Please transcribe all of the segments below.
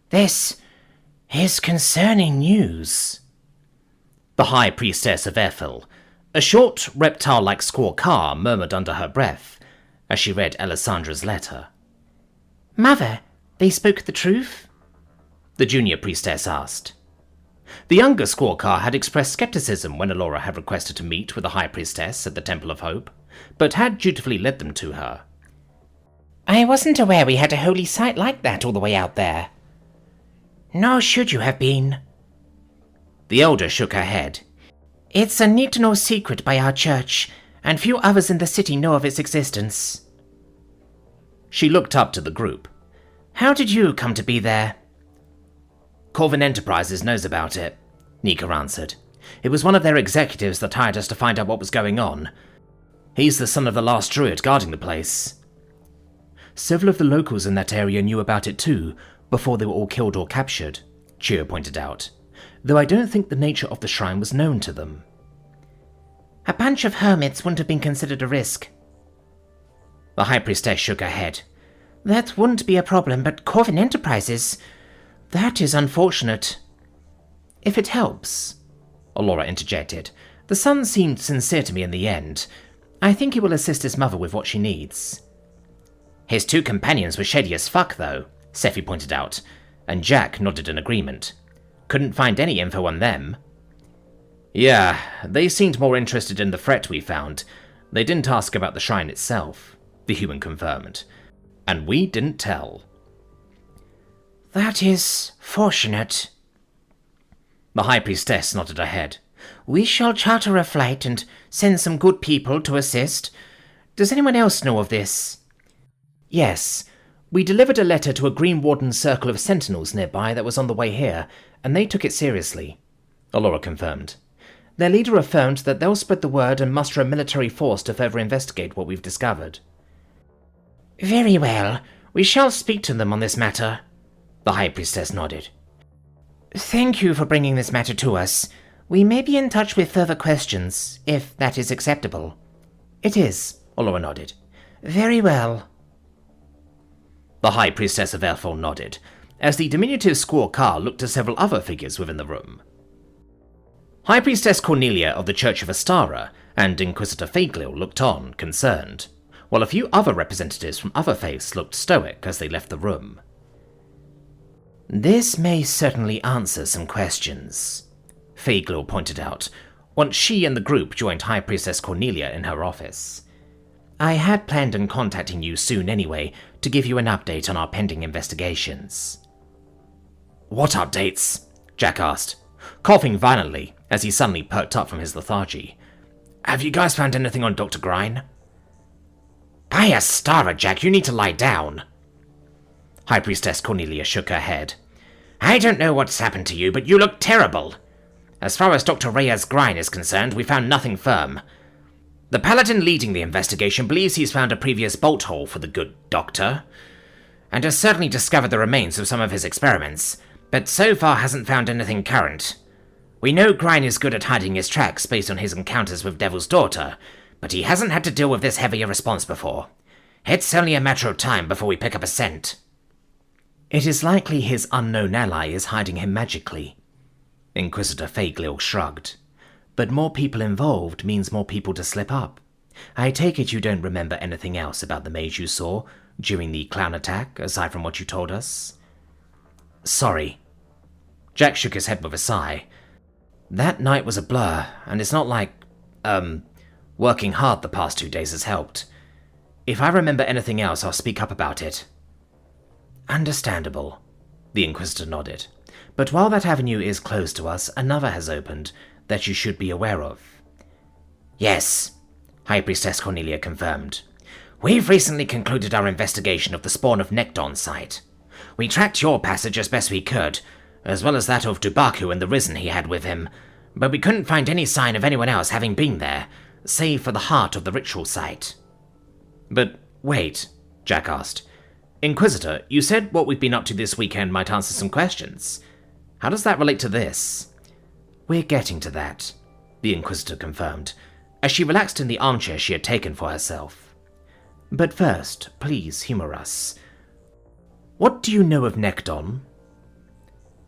This is concerning news. The High Priestess of Ethel, a short, reptile-like squawk-car, murmured under her breath as she read Alessandra's letter. Mother, they spoke the truth? The junior priestess asked. The younger squawk-car had expressed skepticism when Alora had requested to meet with the High Priestess at the Temple of Hope, but had dutifully led them to her. I wasn't aware we had a holy site like that all the way out there. Nor should you have been. The elder shook her head. It's a need-to-know secret by our church, and few others in the city know of its existence. She looked up to the group. How did you come to be there? Corvin Enterprises knows about it, Nika answered. It was one of their executives that hired us to find out what was going on. He's the son of the last druid guarding the place. Several of the locals in that area knew about it too, before they were all killed or captured, Chio pointed out, though I don't think the nature of the shrine was known to them. A bunch of hermits wouldn't have been considered a risk. The High Priestess shook her head. That wouldn't be a problem, but Corvin Enterprises... That is unfortunate. If it helps, Alora interjected. The son seemed sincere to me in the end. I think he will assist his mother with what she needs. His two companions were shady as fuck, though, Scifi pointed out, and Jack nodded in agreement. Couldn't find any info on them. Yeah, they seemed more interested in the threat we found. They didn't ask about the shrine itself, the human confirmed. And we didn't tell. That is fortunate. The High Priestess nodded her head. We shall charter a flight and send some good people to assist. Does anyone else know of this? Yes. We delivered a letter to a Green Warden circle of sentinels nearby that was on the way here, and they took it seriously, Alora confirmed. Their leader affirmed that they'll spread the word and muster a military force to further investigate what we've discovered. Very well. We shall speak to them on this matter. The High Priestess nodded. Thank you for bringing this matter to us. We may be in touch with further questions, if that is acceptable. It is, Alora nodded. Very well. The High Priestess of Ethel nodded, as the diminutive squaw car looked to several other figures within the room. High Priestess Cornelia of the Church of Astara and Inquisitor Phaglil looked on, concerned, while a few other representatives from other faiths looked stoic as they left the room. This may certainly answer some questions, Phaglil pointed out, once she and the group joined High Priestess Cornelia in her office. I had planned on contacting you soon anyway, to give you an update on our pending investigations. What updates? Jack asked, coughing violently as he suddenly perked up from his lethargy. Have you guys found anything on Dr. Grine? By Astara, Jack, you need to lie down. High Priestess Cornelia shook her head. I don't know what's happened to you, but you look terrible. As far as Dr. Reyes Grine is concerned, we found nothing firm. The paladin leading the investigation believes he's found a previous bolt hole for the good doctor, and has certainly discovered the remains of some of his experiments, but so far hasn't found anything current. We know Grine is good at hiding his tracks based on his encounters with Devil's Daughter, but he hasn't had to deal with this heavier response before. It's only a matter of time before we pick up a scent. It is likely his unknown ally is hiding him magically. Inquisitor Phaglil shrugged. But more people involved means more people to slip up. I take it you don't remember anything else about the mage you saw during the clown attack, aside from what you told us? Sorry. Jack shook his head with a sigh. That night was a blur, and it's not like, working hard the past 2 days has helped. If I remember anything else, I'll speak up about it. Understandable, the Inquisitor nodded. But while that avenue is closed to us, another has opened that you should be aware of. Yes, High Priestess Cornelia confirmed. We've recently concluded our investigation of the spawn of Nekton's site. We tracked your passage as best we could, as well as that of Dubaku and the Risen he had with him, but we couldn't find any sign of anyone else having been there, save for the heart of the ritual site. But wait, Jack asked. Inquisitor, you said what we've been up to this weekend might answer some questions. How does that relate to this? We're getting to that, the Inquisitor confirmed, as she relaxed in the armchair she had taken for herself. But first, please humor us. What do you know of Nekton?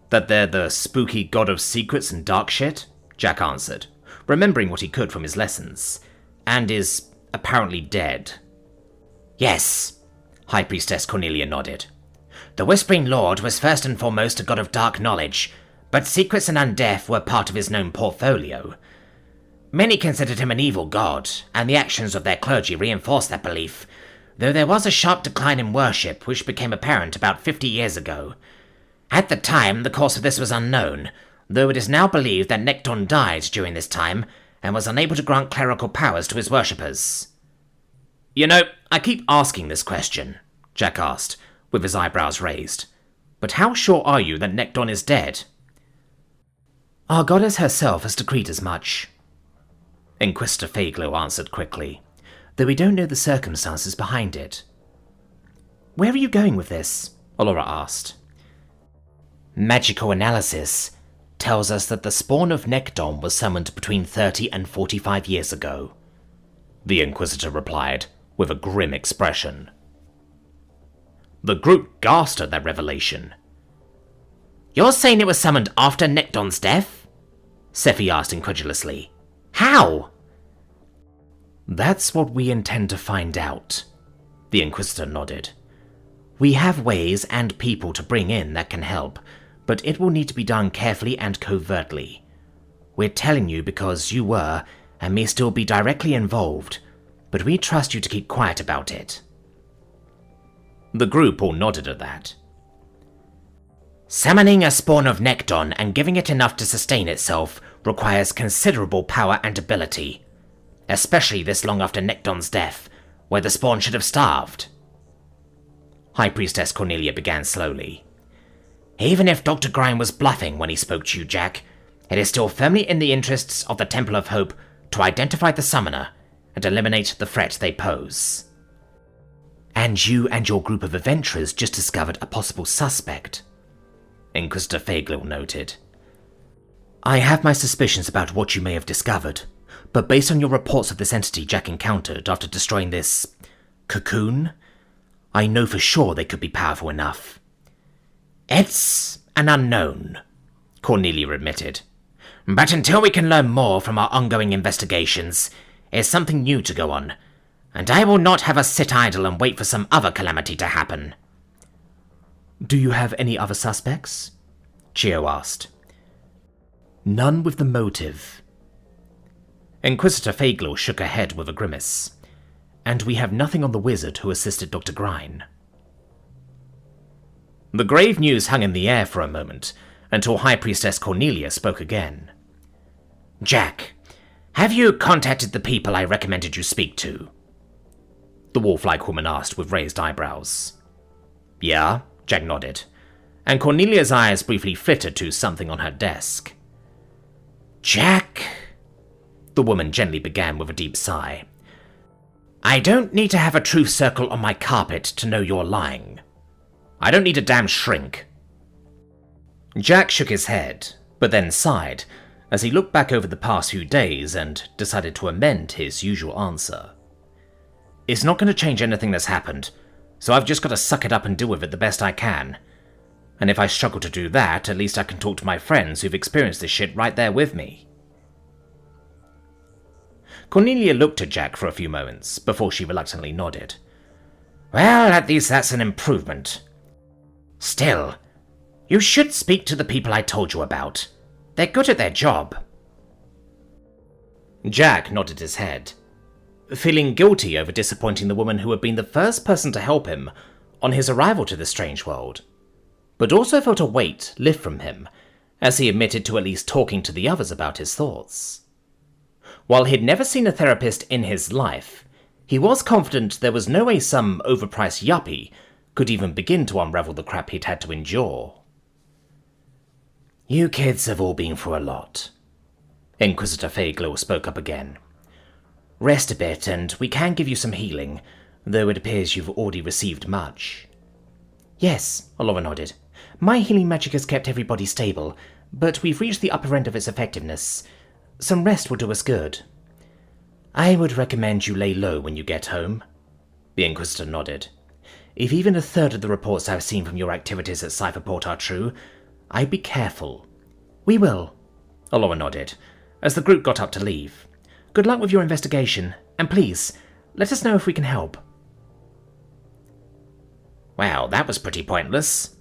That they're the spooky god of secrets and dark shit? Jack answered, remembering what he could from his lessons, and is apparently dead. Yes, High Priestess Cornelia nodded. The Whispering Lord was first and foremost a god of dark knowledge, but secrets and undeath were part of his known portfolio. Many considered him an evil god, and the actions of their clergy reinforced that belief, though there was a sharp decline in worship which became apparent about 50 years ago. At the time, the cause of this was unknown, though it is now believed that Nekton died during this time and was unable to grant clerical powers to his worshippers. You know, I keep asking this question, Jack asked, with his eyebrows raised. But how sure are you that Nekton is dead? Our goddess herself has decreed as much, Inquisitor Fayglow answered quickly, though we don't know the circumstances behind it. Where are you going with this? Allura asked. Magical analysis tells us that the spawn of Nekton was summoned between 30 and 45 years ago, the Inquisitor replied, with a grim expression. The group gasped at that revelation. You're saying it was summoned after Nekton's death? Scifi asked incredulously. How? That's what we intend to find out, the Inquisitor nodded. We have ways and people to bring in that can help, but it will need to be done carefully and covertly. We're telling you because you were, and may still be directly involved, but we trust you to keep quiet about it. The group all nodded at that. Summoning a spawn of Nekton and giving it enough to sustain itself requires considerable power and ability, especially this long after Nekton's death, where the spawn should have starved. High Priestess Cornelia began slowly. Even if Dr. Grine was bluffing when he spoke to you, Jack, it is still firmly in the interests of the Temple of Hope to identify the summoner and eliminate the threat they pose. And you and your group of adventurers just discovered a possible suspect, Inquisitor Fayglow noted. I have my suspicions about what you may have discovered, but based on your reports of this entity Jack encountered after destroying this cocoon, I know for sure they could be powerful enough. It's an unknown, Cornelia admitted. But until we can learn more from our ongoing investigations, it's something new to go on, and I will not have us sit idle and wait for some other calamity to happen. Do you have any other suspects? Chio asked. None with the motive. Inquisitor Fayglow shook her head with a grimace. And we have nothing on the wizard who assisted Dr. Grine. The grave news hung in the air for a moment, until High Priestess Cornelia spoke again. Jack, have you contacted the people I recommended you speak to? The wolf-like woman asked with raised eyebrows. Yeah, Jack nodded, and Cornelia's eyes briefly flitted to something on her desk. Jack, the woman gently began with a deep sigh. I don't need to have a truth circle on my carpet to know you're lying. I don't need a damn shrink. Jack shook his head, but then sighed as he looked back over the past few days and decided to amend his usual answer. It's not going to change anything that's happened, so I've just got to suck it up and deal with it the best I can. And if I struggle to do that, at least I can talk to my friends who've experienced this shit right there with me. Cornelia looked at Jack for a few moments before she reluctantly nodded. Well, at least that's an improvement. Still, you should speak to the people I told you about. They're good at their job. Jack nodded his head, feeling guilty over disappointing the woman who had been the first person to help him on his arrival to this strange world, but also felt a weight lift from him as he admitted to at least talking to the others about his thoughts. While he'd never seen a therapist in his life, he was confident there was no way some overpriced yuppie could even begin to unravel the crap he'd had to endure. You kids have all been through a lot. Inquisitor Fayglow spoke up again. Rest a bit and we can give you some healing, though it appears you've already received much. Yes, Allura nodded. My healing magic has kept everybody stable, but we've reached the upper end of its effectiveness. Some rest will do us good. I would recommend you lay low when you get home. The Inquisitor nodded. If even a third of the reports I've seen from your activities at Cyberport are true, I'd be careful. We will, Allura nodded, as the group got up to leave. Good luck with your investigation, and please, let us know if we can help. Well, that was pretty pointless,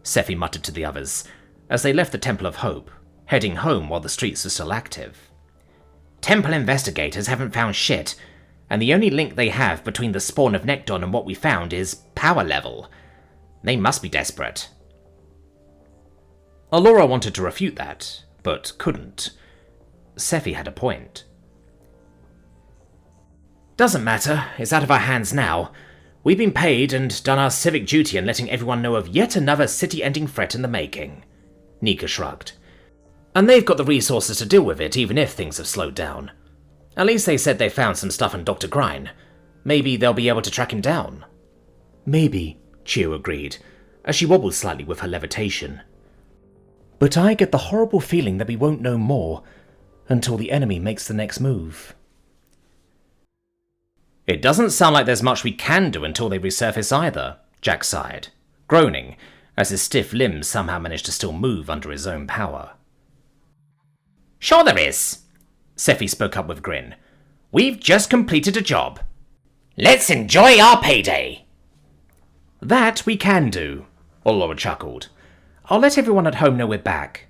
Scifi muttered to the others, as they left the Temple of Hope, heading home while the streets were still active. Temple investigators haven't found shit, and the only link they have between the spawn of Nekton and what we found is power level. They must be desperate. Allura wanted to refute that, but couldn't. Scifi had a point. Doesn't matter, it's out of our hands now. We've been paid and done our civic duty in letting everyone know of yet another city-ending threat in the making. Nika shrugged. And they've got the resources to deal with it, even if things have slowed down. At least they said they found some stuff on Dr. Grine. Maybe they'll be able to track him down. Maybe, Chio agreed, as she wobbled slightly with her levitation. But I get the horrible feeling that we won't know more until the enemy makes the next move. It doesn't sound like there's much we can do until they resurface either, Jack sighed, groaning, as his stiff limbs somehow managed to still move under his own power. Sure there is, Scifi spoke up with a grin. We've just completed a job. Let's enjoy our payday. That we can do, Allura chuckled. I'll let everyone at home know we're back.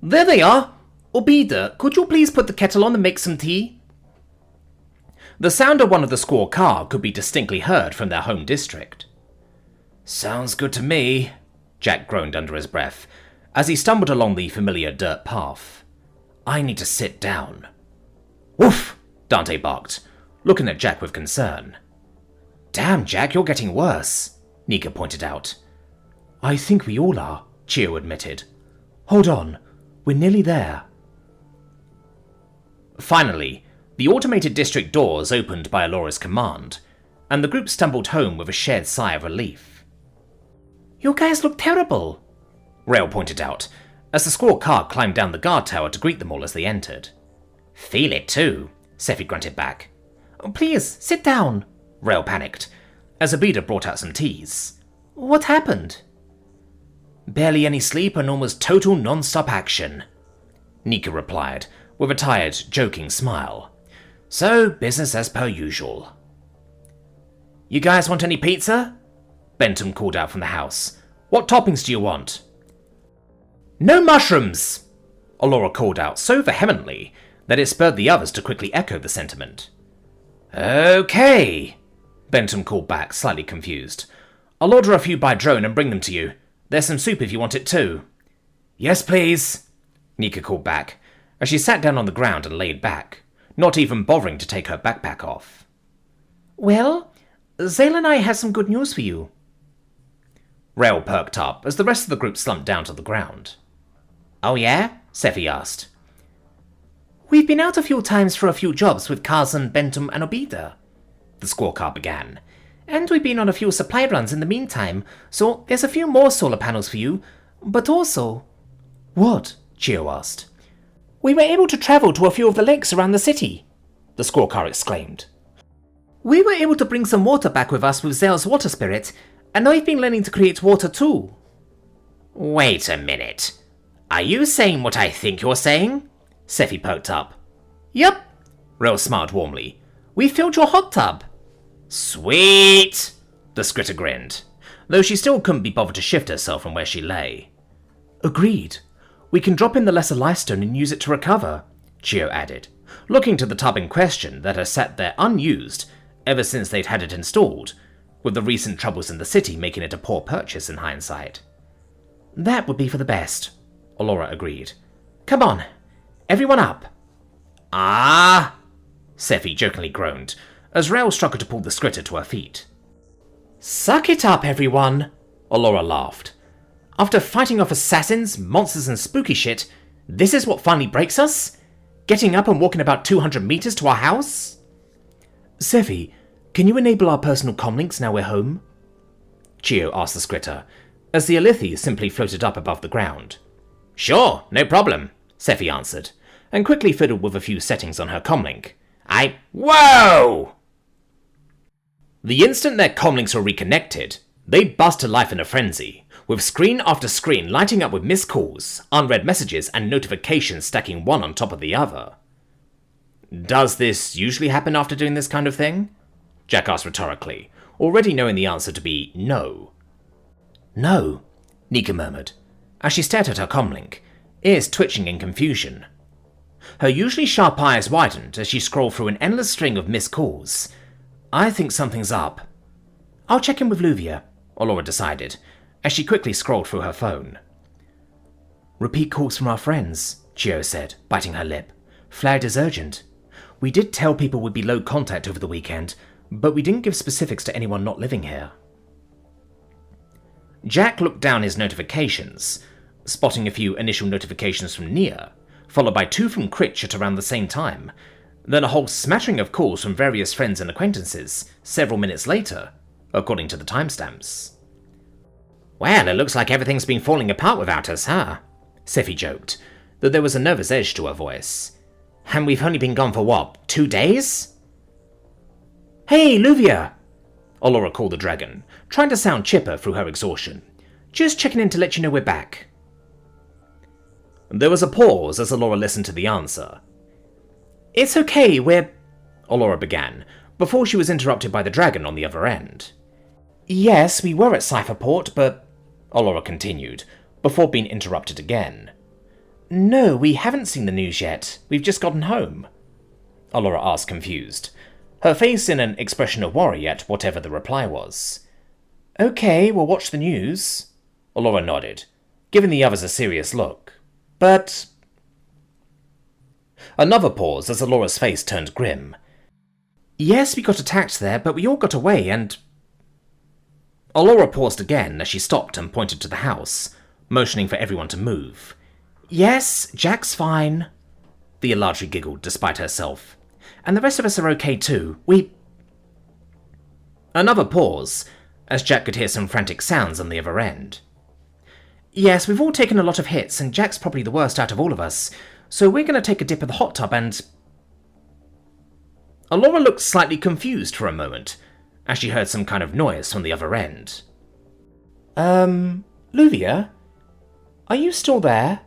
There they are! Obida, could you please put the kettle on and make some tea? The sound of one of the squaw car could be distinctly heard from their home district. Sounds good to me, Jack groaned under his breath, as he stumbled along the familiar dirt path. I need to sit down. Woof! Dante barked, looking at Jack with concern. Damn, Jack, you're getting worse, Nika pointed out. I think we all are, Chio admitted. Hold on, we're nearly there. Finally, the automated district doors opened by Allura's command, and the group stumbled home with a shared sigh of relief. You guys look terrible, Rail pointed out, as the squaw car climbed down the guard tower to greet them all as they entered. Feel it too, Scifi grunted back. Please, sit down, Rail panicked, as Obida brought out some teas. What happened? Barely any sleep and almost total non-stop action, Nika replied, with a tired, joking smile. So, business as per usual. You guys want any pizza? Bentham called out from the house. What toppings do you want? No mushrooms! Allura called out so vehemently that it spurred the others to quickly echo the sentiment. Okay, Bentham called back, slightly confused. I'll order a few by drone and bring them to you. There's some soup if you want it too. Yes, please, Nika called back, as she sat down on the ground and laid back, not even bothering to take her backpack off. Well, Zale and I have some good news for you. Rail perked up as the rest of the group slumped down to the ground. Oh yeah? Scifi asked. We've been out a few times for a few jobs with Carson, Bentham and Obida, the squaw car began. And we've been on a few supply runs in the meantime, so there's a few more solar panels for you, but also... What? Chio asked. We were able to travel to a few of the lakes around the city, the squaw car exclaimed. We were able to bring some water back with us with Zale's water spirit, and I've been learning to create water too. Wait a minute. Are you saying what I think you're saying? Scifi perked up. Yep, Rail smiled warmly. We filled your hot tub. Sweet! The scritter grinned, though she still couldn't be bothered to shift herself from where she lay. Agreed. We can drop in the lesser lifestone and use it to recover, Chio added, looking to the tub in question that had sat there unused ever since they'd had it installed, with the recent troubles in the city making it a poor purchase in hindsight. That would be for the best, Allura agreed. Come on, everyone up. Ah! Scifi jokingly groaned, as Rail struggled to pull the scritter to her feet. Suck it up, everyone, Allura laughed. After fighting off assassins, monsters and spooky shit, this is what finally breaks us? Getting up and walking about 200 meters to our house? Scifi, can you enable our personal comlinks now we're home? Chio asked the scritter, as the Alethi simply floated up above the ground. Sure, no problem, Scifi answered, and quickly fiddled with a few settings on her comlink. Whoa! The instant their comlinks were reconnected, They bust to life in a frenzy, with screen after screen lighting up with missed calls, unread messages, and notifications stacking one on top of the other. Does this usually happen after doing this kind of thing? Jack asked rhetorically, already knowing the answer to be no. No, Nika murmured, as she stared at her commlink, ears twitching in confusion. Her usually sharp eyes widened as she scrolled through an endless string of missed calls. I think something's up. I'll check in with Luvia, Allura decided, as she quickly scrolled through her phone. Repeat calls from our friends, Chio said, biting her lip. Flagged as urgent. We did tell people we'd be low contact over the weekend, but we didn't give specifics to anyone not living here. Jack looked down his notifications, spotting a few initial notifications from Nia, followed by 2 from Critch at around the same time, then a whole smattering of calls from various friends and acquaintances several minutes later, according to the timestamps. Well, it looks like everything's been falling apart without us, huh? Scifi joked, though there was a nervous edge to her voice. And we've only been gone for what, 2 days? Hey, Luvia! Allura called the dragon, trying to sound chipper through her exhaustion. Just checking in to let you know we're back. There was a pause as Allura listened to the answer. It's okay, Allura began, before she was interrupted by the dragon on the other end. Yes, we were at Cypherport, but... Allura continued, before being interrupted again. No, we haven't seen the news yet. We've just gotten home. Allura asked, confused, her face in an expression of worry at whatever the reply was. Okay, we'll watch the news. Allura nodded, giving the others a serious look. But... Another pause as Allura's face turned grim. Yes, we got attacked there, but we all got away and... Allura paused again as she stopped and pointed to the house, motioning for everyone to move. Yes, Jack's fine. The Eladri giggled despite herself. And the rest of us are okay too. Another pause, as Jack could hear some frantic sounds on the other end. Yes, we've all taken a lot of hits, and Jack's probably the worst out of all of us, so we're going to take a dip in the hot tub and... Allura looked slightly confused for a moment, as she heard some kind of noise from the other end. Luvia? Are you still there?